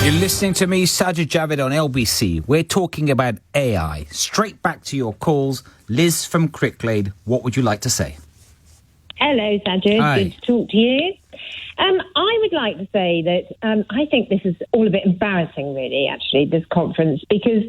You're listening to me, Sajid Javid, on LBC. We're talking about AI. Straight back to your calls. Liz from Cricklade, what would you like to say? Hello, Sajid. Hi. Good to talk to you. I would like to say that I think this is all a bit embarrassing, really, actually, this conference, because,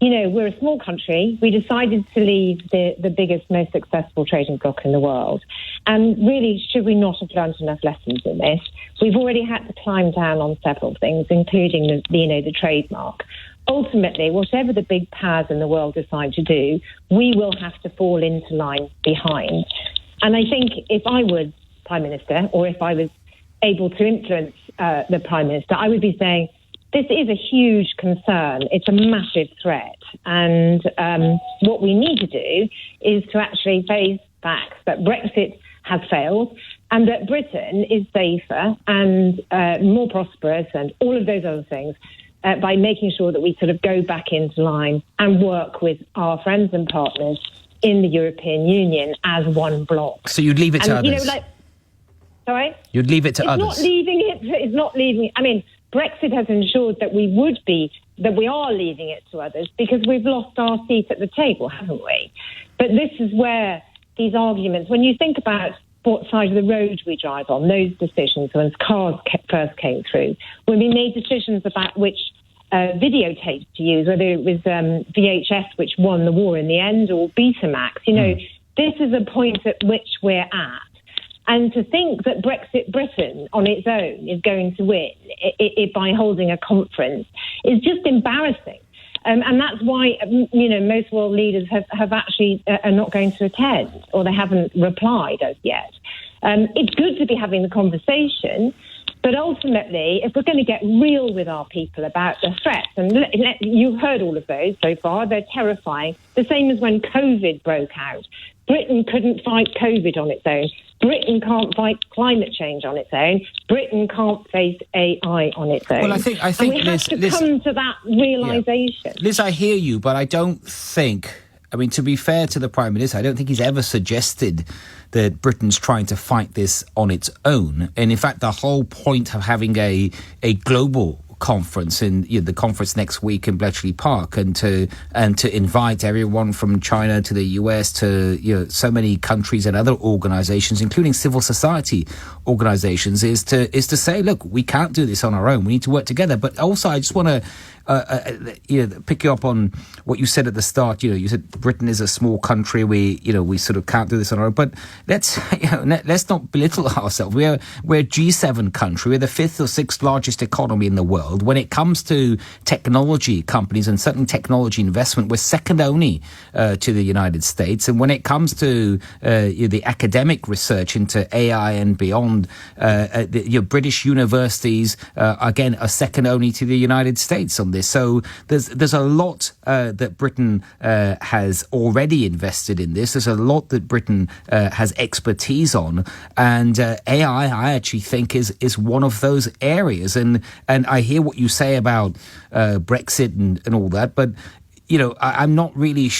you know, we're a small country. We decided to leave the biggest, most successful trading bloc in the world. And really, should we not have learned enough lessons in this? We've already had to climb down on several things, including the trademark. Ultimately, whatever the big powers in the world decide to do, we will have to fall into line behind. And I think if I was Prime Minister, or if I was able to influence the Prime Minister, I would be saying, this is a huge concern. It's a massive threat. And what we need to do is to actually face facts that Brexit has failed and that Britain is safer and more prosperous and all of those other things by making sure that we sort of go back into line and work with our friends and partners in the European Union as one bloc. So you'd leave it to others? You know, sorry? You'd leave it to others? It's not leaving it. I mean, Brexit has ensured that we are leaving it to others because we've lost our seat at the table, haven't we? But this is where these arguments, when you think about what side of the road we drive on, those decisions, when cars first came through, when we made decisions about which videotapes to use, whether it was VHS, which won the war in the end, or Betamax, you know, this is a point at which we're at. And to think that Brexit Britain on its own is going to win it by holding a conference is just embarrassing. And that's why, you know, most world leaders have actually are not going to attend, or they haven't replied as yet. It's good to be having the conversation, but ultimately, if we're going to get real with our people about the threats, and you've heard all of those so far, they're terrifying. The same as when COVID broke out. Britain couldn't fight COVID on its own. Britain can't fight climate change on its own. Britain can't face AI on its own. Well, I think and we have to come to that realisation. Yeah. Liz, I hear you, but I don't think... I mean, to be fair to the Prime Minister, I don't think he's ever suggested that Britain's trying to fight this on its own. And in fact, the whole point of having a global conference in the conference next week in Bletchley Park and to invite everyone from China to the US to so many countries and other organizations, including civil society organizations, is to say, look, we can't do this on our own. We need to work together. But also, I just want to pick you up on what you said at the start. You said Britain is a small country. We sort of can't do this on our own. But let's not belittle ourselves. We're a G7 country. We're the fifth or sixth largest economy in the world. When it comes to technology companies and certain technology investment, we're second only to the United States. And when it comes to the academic research into AI and beyond, British universities again are second only to the United States on this. So there's a lot that Britain has already invested in this. There's a lot that Britain has expertise on, and AI, I actually think, is one of those areas. And I hear what you say about Brexit and all that, but I'm not really.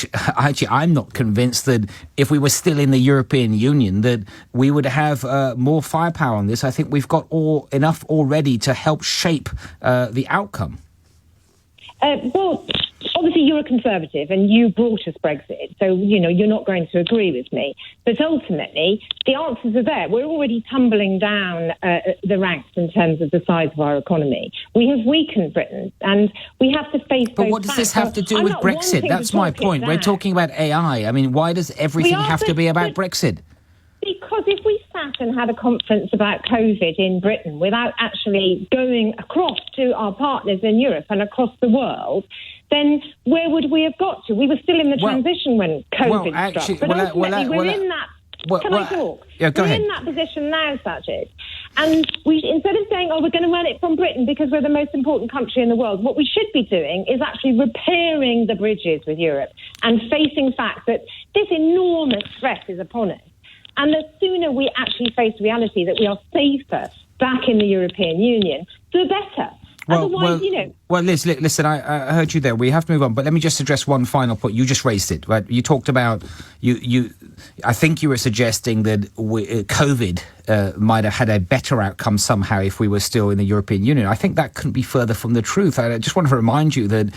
I'm not convinced that if we were still in the European Union, that we would have more firepower on this. I think we've got enough already to help shape the outcome. Well, obviously you're a Conservative and you brought us Brexit, so, you're not going to agree with me. But ultimately, the answers are there. We're already tumbling down the ranks in terms of the size of our economy. We have weakened Britain, and we have to face those But what does this have to do with Brexit? That's my point. We're talking about AI. I mean, why does everything have to be about Brexit? Because if we sat and had a conference about COVID in Britain without actually going across to our partners in Europe and across the world, then where would we have got to? We were still in the transition when COVID struck. But ultimately, we're in that... Can I talk? Yeah, go ahead. We're in that position now, Sajid. And instead of saying, we're going to run it from Britain because we're the most important country in the world, what we should be doing is actually repairing the bridges with Europe and facing facts that this enormous threat is upon us. And the sooner we actually face reality that we are safer back in the European Union, the better. Otherwise, Well, Liz, listen, I heard you there. We have to move on. But let me just address one final point. You just raised it, right? You talked about, I think you were suggesting that COVID might have had a better outcome somehow if we were still in the European Union. I think that couldn't be further from the truth. I just want to remind you that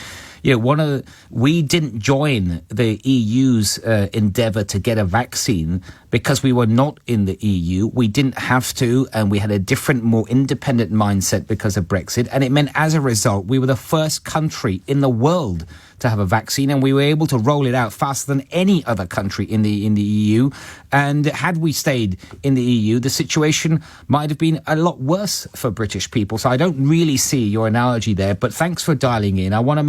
we didn't join the EU's endeavour to get a vaccine because we were not in the EU. We didn't have to, and we had a different, more independent mindset because of Brexit. And it meant, as a result, we were the first country in the world to have a vaccine, and we were able to roll it out faster than any other country in the EU. And had we stayed in the EU, the situation might have been a lot worse for British people. So I don't really see your analogy there, but thanks for dialing in. I want to